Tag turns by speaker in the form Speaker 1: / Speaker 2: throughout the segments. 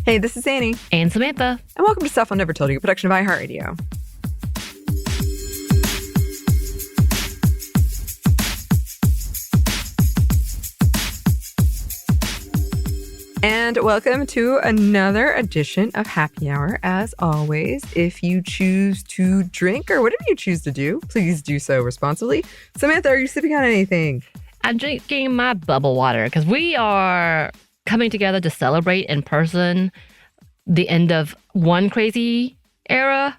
Speaker 1: Hey, this is Anney.
Speaker 2: And Samantha.
Speaker 1: And welcome to Stuff I'll Never Told You, a production of iHeartRadio. And welcome to another edition of Happy Hour. As always, if you choose to drink or whatever you choose to do, please do so responsibly. Samantha, are you sipping on anything?
Speaker 2: I'm drinking my bubble water because we are coming together to celebrate in person the end of one crazy era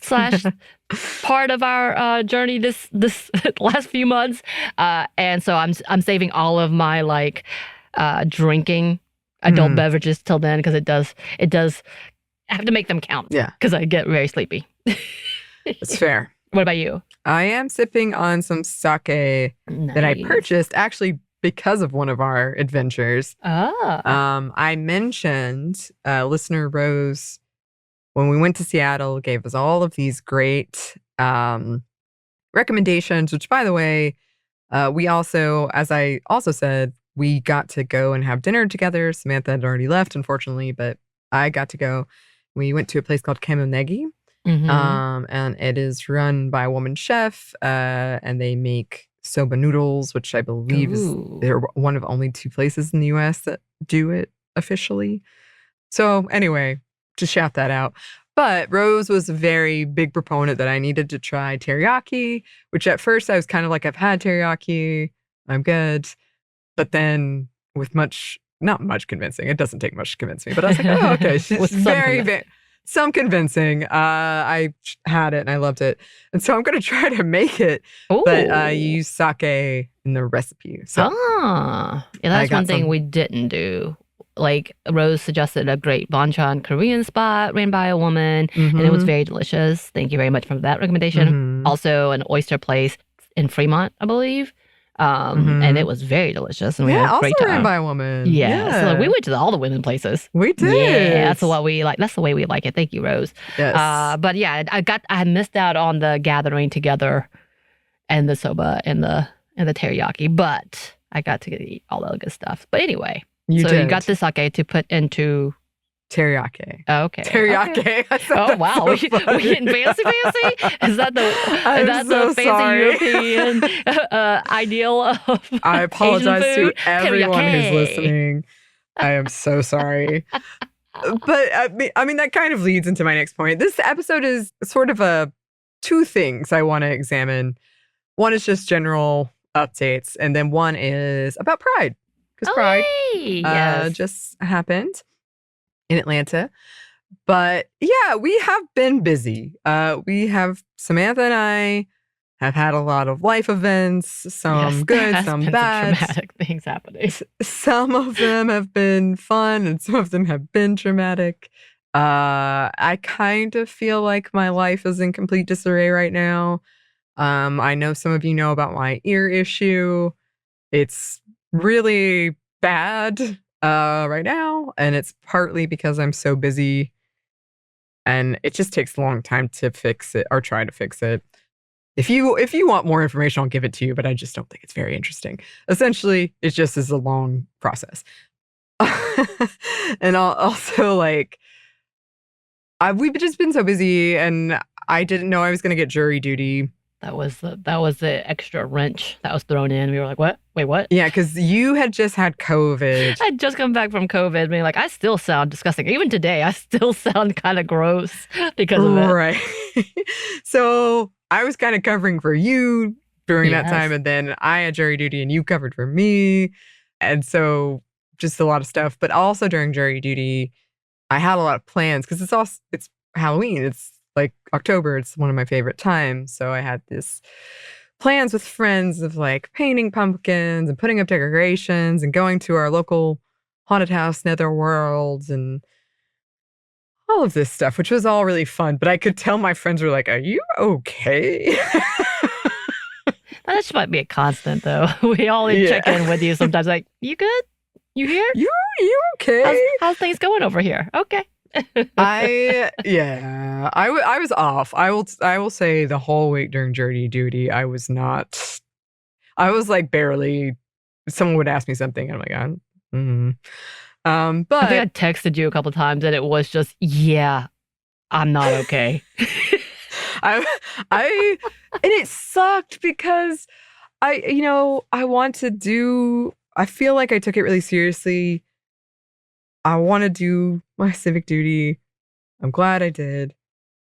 Speaker 2: / part of our journey this last few months. And so I'm saving all of my drinking adult beverages till then because it does I have to make them count.
Speaker 1: Yeah.
Speaker 2: Because I get very sleepy.
Speaker 1: It's fair.
Speaker 2: What about you?
Speaker 1: I am sipping on some sake that I purchased actually because of one of our adventures. I mentioned listener Rose, when we went to Seattle, gave us all of these great recommendations, which, by the way, we also, as I also said, we got to go and have dinner together. Samantha had already left, unfortunately, but I got to go. We went to a place called Kamonegi, and it is run by a woman chef, and they make soba noodles, which I believe they're one of only 2 places in the U.S. that do it officially. So anyway, to shout that out. But Rose was a very big proponent that I needed to try teriyaki, which at first I was kind of like, I've had teriyaki, I'm good. But then with not much convincing, it doesn't take much to convince me, but I was like, oh, okay. She's very some convincing. I had it and I loved it. And so I'm going to try to make it, but you use sake in the recipe. So
Speaker 2: yeah, that's one thing we didn't do. Like Rose suggested a great Bonchon Korean spot ran by a woman, and it was very delicious. Thank you very much for that recommendation. Also an oyster place in Fremont, I believe. And it was very delicious, and we had a great time.
Speaker 1: Also ran by a woman.
Speaker 2: Yeah. So we went to all the women places.
Speaker 1: We did.
Speaker 2: Yeah, that's what we like. That's the way we like it. Thank you, Rose.
Speaker 1: Yes.
Speaker 2: But yeah, I missed out on the gathering together, and the soba and the teriyaki, but I got to eat all the good stuff. But anyway, you got the sake to put into
Speaker 1: teriyaki.
Speaker 2: Okay.
Speaker 1: Teriyaki.
Speaker 2: Okay. Oh wow, we getting fancy? Is that the fancy
Speaker 1: sorry.
Speaker 2: European ideal of
Speaker 1: I apologize
Speaker 2: Asian food?
Speaker 1: to everyone
Speaker 2: Teriyaki.
Speaker 1: who's listening. I am so sorry. But I mean, that kind of leads into my next point. This episode is sort of 2 things I want to examine. One is just general updates, and then one is about Pride. Because Pride just happened in Atlanta. But yeah, we have been busy. Samantha and I have had a lot of life events, some good, some bad.
Speaker 2: Some traumatic things happening.
Speaker 1: Some of them have been fun and some of them have been traumatic. I kind of feel like my life is in complete disarray right now. I know some of you know about my ear issue. It's really bad right now, and it's partly because I'm so busy, and it just takes a long time to fix it or try to fix it. If you want more information, I'll give it to you, but I just don't think it's very interesting. Essentially, it just is a long process. And also, we've just been so busy, and I didn't know I was going to get jury duty.
Speaker 2: That was the extra wrench that was thrown in. We were like, what? Wait, what?
Speaker 1: Yeah, because you had just had COVID.
Speaker 2: I'd just come back from COVID, being like, I still sound disgusting. Even today, I still sound kind of gross because of it.
Speaker 1: Right. So I was kind of covering for you during that time, and then I had jury duty and you covered for me. And so just a lot of stuff. But also during jury duty, I had a lot of plans because it's Halloween. It's like October, it's one of my favorite times. So I had this plans with friends of painting pumpkins and putting up decorations and going to our local haunted house, Netherworld, and all of this stuff, which was all really fun. But I could tell my friends were like, are you okay?
Speaker 2: That just might be a constant, though. We all check in with you sometimes, like, you good? You here?
Speaker 1: You okay?
Speaker 2: How's things going over here? Okay.
Speaker 1: I was off. I will say the whole week during jury duty, I was barely, someone would ask me something and I'm like,
Speaker 2: I think I
Speaker 1: But
Speaker 2: texted you a couple times and it was just, yeah, I'm not okay.
Speaker 1: I, I, and it sucked because I want to do, I feel like I took it really seriously. I want to do my civic duty. I'm glad I did.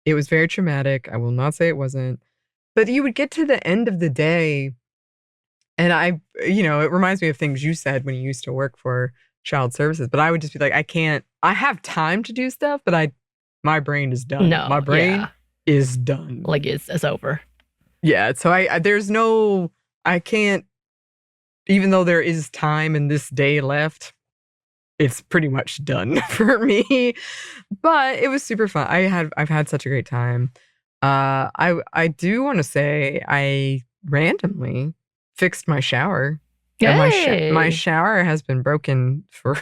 Speaker 1: It was very traumatic. I will not say it wasn't. But you would get to the end of the day, and it reminds me of things you said when you used to work for child services. But I would just be like, I can't, I have time to do stuff, but my brain is done. My
Speaker 2: No,
Speaker 1: brain
Speaker 2: yeah.
Speaker 1: is done.
Speaker 2: Like it's over.
Speaker 1: Yeah. So there's no, I can't, even though there is time in this day left, it's pretty much done for me. But it was super fun. I've had such a great time. I do want to say I randomly fixed my shower. And my
Speaker 2: Yay!
Speaker 1: shower has been broken for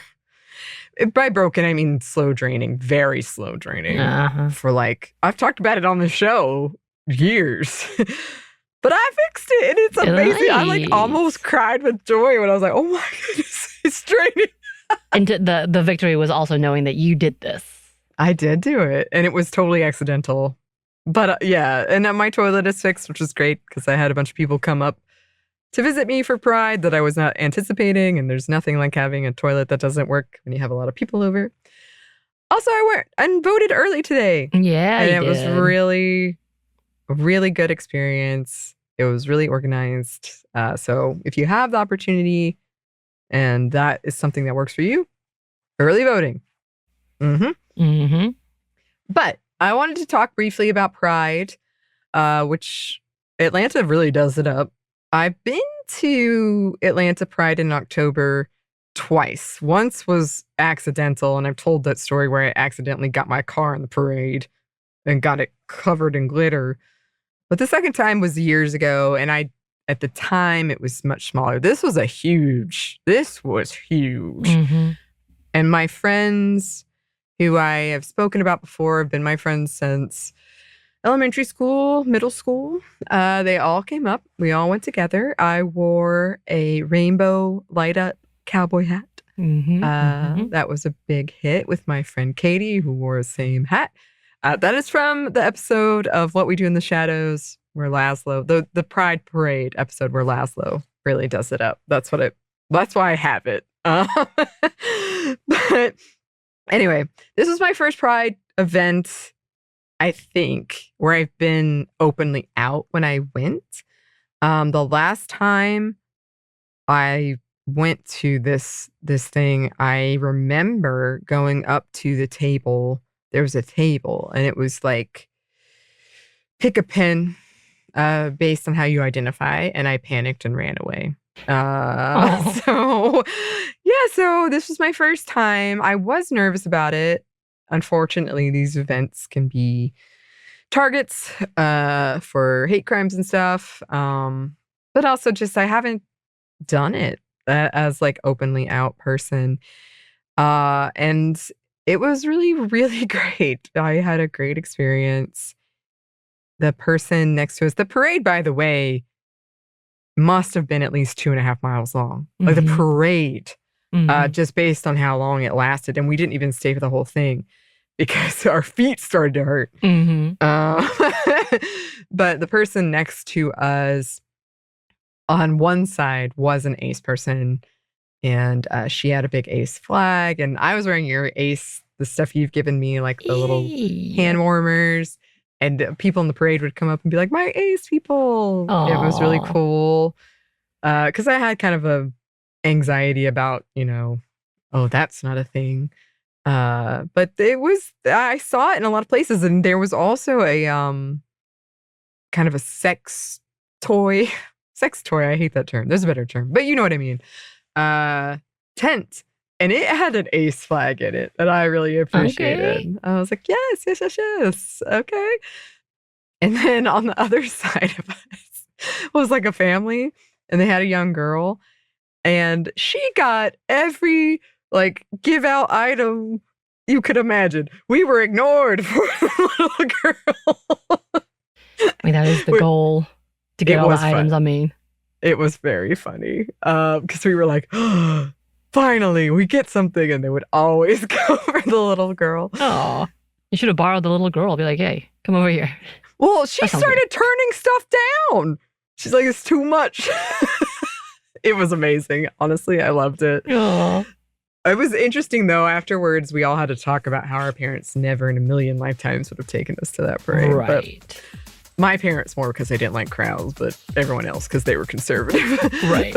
Speaker 1: by broken I mean slow draining, very slow draining
Speaker 2: Uh-huh.
Speaker 1: for like I've talked about it on the show years. But I fixed it and it's amazing. I like almost
Speaker 2: Nice.
Speaker 1: cried with joy when I was like, "Oh my goodness, it's draining."
Speaker 2: And the victory was also knowing that you did this.
Speaker 1: I did do it, and it was totally accidental. But yeah, and my toilet is fixed, which is great because I had a bunch of people come up to visit me for Pride that I was not anticipating, and there's nothing like having a toilet that doesn't work when you have a lot of people over. Also, I went and voted early today,
Speaker 2: Yeah,
Speaker 1: and
Speaker 2: you
Speaker 1: it was
Speaker 2: did.
Speaker 1: really a really good experience. It was really organized. So if you have the opportunity and that is something that works for you, early voting.
Speaker 2: Mm-hmm.
Speaker 1: But I wanted to talk briefly about Pride, which Atlanta really does it up. I've been to Atlanta Pride in October twice. Once was accidental, and I've told that story where I accidentally got my car in the parade and got it covered in glitter. But the second time was years ago, and at the time it was much smaller. This was huge.
Speaker 2: Mm-hmm.
Speaker 1: And my friends who I have spoken about before have been my friends since elementary school, middle school. They all came up. We all went together. I wore a rainbow light up cowboy hat.
Speaker 2: Mm-hmm.
Speaker 1: That was a big hit with my friend Katie, who wore the same hat. That is from the episode of What We Do in the Shadows, where Laszlo, the Pride Parade episode where Laszlo really does it up. That's why I have it. But anyway, this was my first Pride event, I think, where I've been openly out when I went. The last time I went to this thing, I remember going up to the table. There was a table, and it was like, pick a pin based on how you identify, and I panicked and ran away.
Speaker 2: Oh.
Speaker 1: So yeah, so this was my first time. I was nervous about it. Unfortunately, these events can be targets for hate crimes and stuff. But also just I haven't done it as like openly out person. And it was really, really great. I had a great experience. The person next to us, the parade, by the way, must have been at least 2.5 miles long. Like the
Speaker 2: Mm-hmm.
Speaker 1: parade,
Speaker 2: Mm-hmm.
Speaker 1: just based on how long it lasted. And we didn't even stay for the whole thing because our feet started to hurt.
Speaker 2: Mm-hmm.
Speaker 1: But the person next to us on one side was an ACE person, and she had a big ACE flag, and I was wearing your ACE, the stuff you've given me, like the little hand warmers, and people in the parade would come up and be like, "My ACE people." It was really
Speaker 2: Oh.
Speaker 1: cool because I had kind of a anxiety about, oh, that's not a thing. But I saw it in a lot of places, and there was also a kind of a sex toy. Sex toy, I hate that term. There's a better term, but you know what I mean. Tent. And it had an ACE flag in it that I really appreciated.
Speaker 2: Okay.
Speaker 1: I was like, yes, yes, yes, yes. Okay. And then on the other side of us was like a family, and they had a young girl, and she got every like give out item you could imagine. We were ignored for the little girl.
Speaker 2: I mean, that is the goal to get
Speaker 1: It
Speaker 2: all the
Speaker 1: was
Speaker 2: items.
Speaker 1: fun.
Speaker 2: I mean,
Speaker 1: It was very funny because we were like, finally, we get something. And they would always go for the little girl.
Speaker 2: Oh, you should have borrowed the little girl. Be like, hey, come over here.
Speaker 1: Well, she started turning stuff down. She's like, it's too much. It was amazing. Honestly, I loved it.
Speaker 2: Aww.
Speaker 1: It was interesting, though. Afterwards, we all had to talk about how our parents never in a million lifetimes would have taken us to that parade.
Speaker 2: Right.
Speaker 1: But my parents more because they didn't like crowds, but everyone else because they were conservative.
Speaker 2: Right.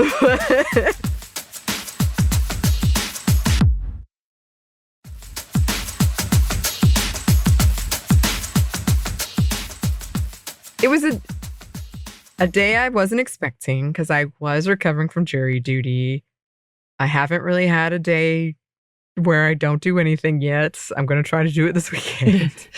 Speaker 1: It was a day I wasn't expecting because I was recovering from jury duty. I haven't really had a day where I don't do anything yet. I'm going to try to do it this weekend.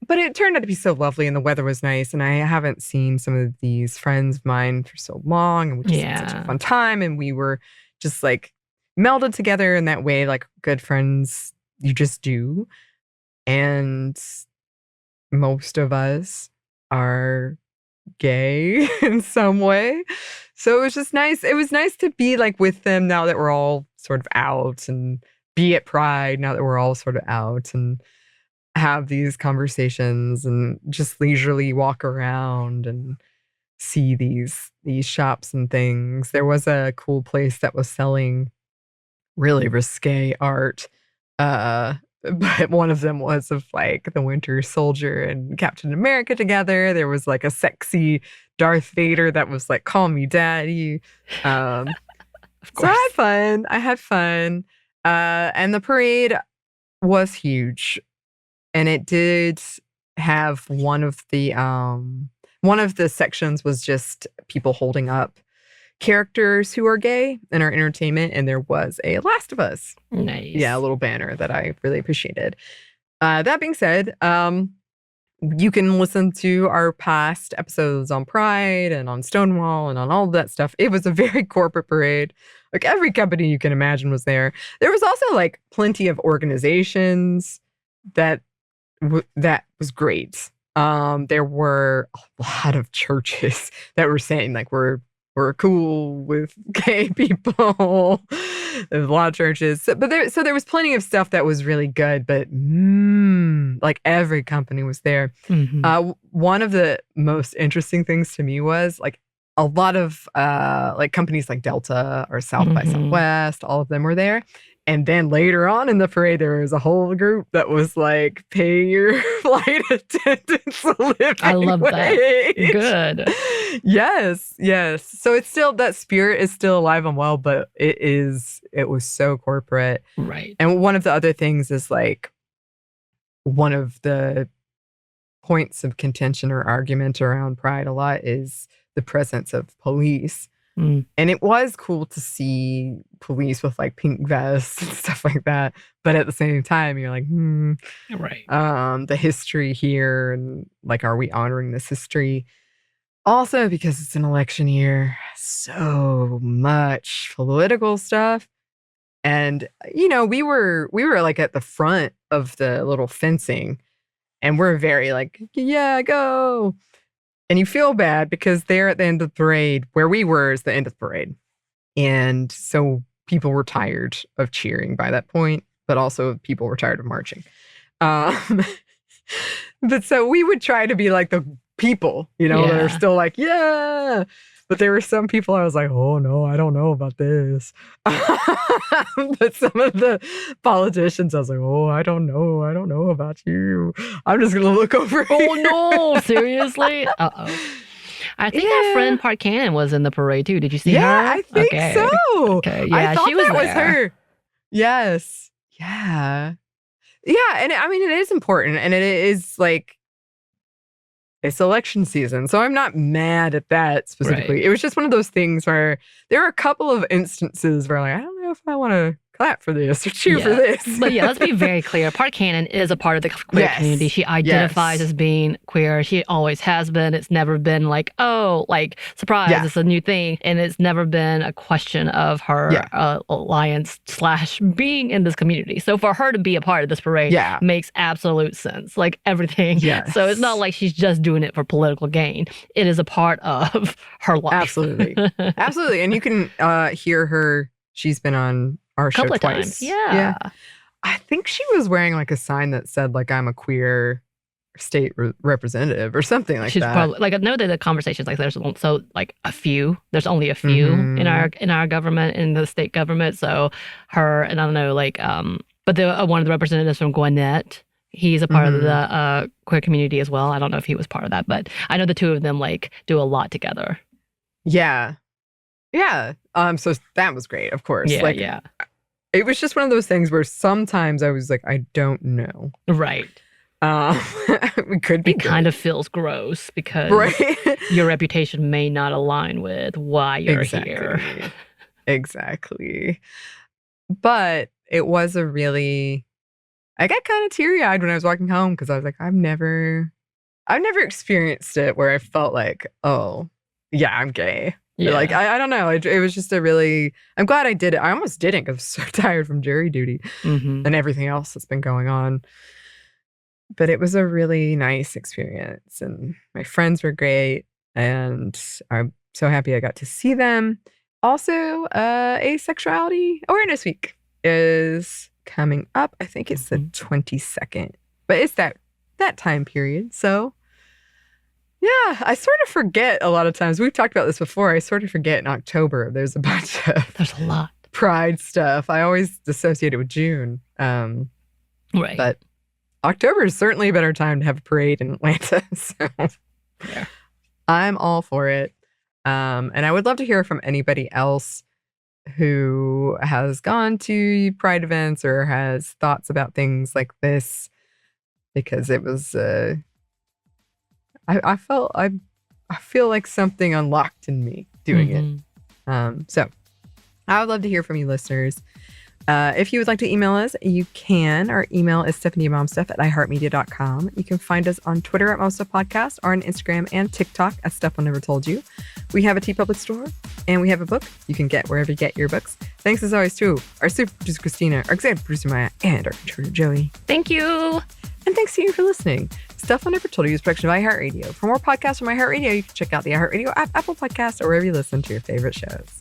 Speaker 1: But it turned out to be so lovely and the weather was nice. And I haven't seen some of these friends of mine for so long. And we just had such a fun time. And we were just like melded together in that way, like good friends you just do. And most of us are gay in some way. So it was just nice. It was nice to be like with them now that we're all sort of out, and be at Pride now that we're all sort of out, and have these conversations and just leisurely walk around and see these shops and things. There was a cool place that was selling really risque art. But one of them was of like the Winter Soldier and Captain America together. There was like a sexy Darth Vader that was like, call me daddy. Of course. So I had fun. And the parade was huge. And it did have one of the sections was just people holding up characters who are gay in our entertainment, and there was a Last of Us.
Speaker 2: Nice.
Speaker 1: Yeah, a little banner that I really appreciated. That being said, you can listen to our past episodes on Pride and on Stonewall and on all of that stuff. It was a very corporate parade. Like every company you can imagine was there. There was also like plenty of organizations that was great. There were a lot of churches that were saying like we're cool with gay people. There's a lot of churches. So there was plenty of stuff that was really good, but like every company was there.
Speaker 2: Mm-hmm.
Speaker 1: One of the most interesting things to me was like a lot of like companies like Delta or South by Southwest, all of them were there. And then later on in the parade, there was a whole group that was like, pay your flight attendants a living
Speaker 2: I love
Speaker 1: wage.
Speaker 2: that. Good.
Speaker 1: Yes. So it's still, that spirit is still alive and well, but it was so corporate.
Speaker 2: Right.
Speaker 1: And one of the other things is like, one of the points of contention or argument around Pride a lot is the presence of police. And it was cool to see police with like pink vests and stuff like that. But at the same time, you're like,
Speaker 2: right.
Speaker 1: The history here, and like, are we honoring this history? Also, because it's an election year, so much political stuff. And, you know, we were like at the front of the little fencing, and we're very like, yeah, go. And you feel bad because they're at the end of the parade. Where we were is the end of the parade. And so people were tired of cheering by that point, but also people were tired of marching. But so we would try to be like the people, you know, that are still like, yeah. But there were some people I was like, oh no, I don't know about this. But some of the politicians, I was like, oh, I don't know about you. I'm just gonna look over here.
Speaker 2: Oh no, seriously? Uh-oh. I think our friend Park Cannon was in the parade too. Did you see her?
Speaker 1: Yeah, I think so.
Speaker 2: Okay, yeah,
Speaker 1: I thought
Speaker 2: she was
Speaker 1: that
Speaker 2: there.
Speaker 1: was her. Yes. Yeah. Yeah, and I mean, it is important, and it is like, it's election season, so I'm not mad at that specifically. Right. It was just one of those things where there are a couple of instances where like, I don't know if I want to clap for this or cheer for this.
Speaker 2: But yeah, let's be very clear. Park Cannon is a part of the queer community. She identifies as being queer. She always has been. It's never been like, oh, like, surprise, it's a new thing. And it's never been a question of her alliance / being in this community. So for her to be a part of this parade makes absolute sense. Like everything. Yes. So it's not like she's just doing it for political gain. It is a part of her life.
Speaker 1: Absolutely. Absolutely. And you can hear her. She's been on our show
Speaker 2: couple of
Speaker 1: twice.
Speaker 2: times. Yeah.
Speaker 1: I think she was wearing like a sign that said like I'm a queer state representative or something like
Speaker 2: She's
Speaker 1: that.
Speaker 2: probably like I know that the conversations like there's so like a few. There's only a few in our government, in the state government. So her and I don't know like but the one of the representatives from Gwinnett, he's a part of the queer community as well. I don't know if he was part of that, but I know the two of them like do a lot together.
Speaker 1: Yeah. So that was great, of course.
Speaker 2: Yeah.
Speaker 1: It was just one of those things where sometimes I was like, I don't know.
Speaker 2: Right.
Speaker 1: We could be.
Speaker 2: It kind of feels gross because your reputation may not align with why you're here.
Speaker 1: Exactly. But it was a really, I got kind of teary-eyed when I was walking home because I was like, I've never experienced it where I felt like, oh, yeah, I'm gay.
Speaker 2: Yeah.
Speaker 1: Like, I don't know. It was just a really, I'm glad I did it. I almost didn't because I was so tired from jury duty and everything else that's been going on. But it was a really nice experience and my friends were great and I'm so happy I got to see them. Also, Asexuality Awareness Week is coming up. I think it's the 22nd, but it's that time period. So yeah, I sort of forget a lot of times. We've talked about this before. I sort of forget in October there's a bunch of
Speaker 2: there's a lot
Speaker 1: pride stuff. I always associate it with June.
Speaker 2: Right.
Speaker 1: But October is certainly a better time to have a parade in Atlanta. So
Speaker 2: yeah.
Speaker 1: I'm all for it. And I would love to hear from anybody else who has gone to pride events or has thoughts about things like this, because it was, I feel like something unlocked in me doing it. So I would love to hear from you listeners. If you would like to email us, you can. Our email is stephaniemomstuff@iheartmedia.com. You can find us on Twitter at momstuffpodcast or on Instagram and TikTok at Stuff I Never Told You. We have a TeePublic store and we have a book you can get wherever you get your books. Thanks as always to our super producer Christina, our executive producer Maya, and our contributor Joey.
Speaker 2: Thank you.
Speaker 1: And thanks to you for listening. Stuff I Never Told You is a production of iHeartRadio. For more podcasts from iHeartRadio, you can check out the iHeartRadio app, Apple Podcasts, or wherever you listen to your favorite shows.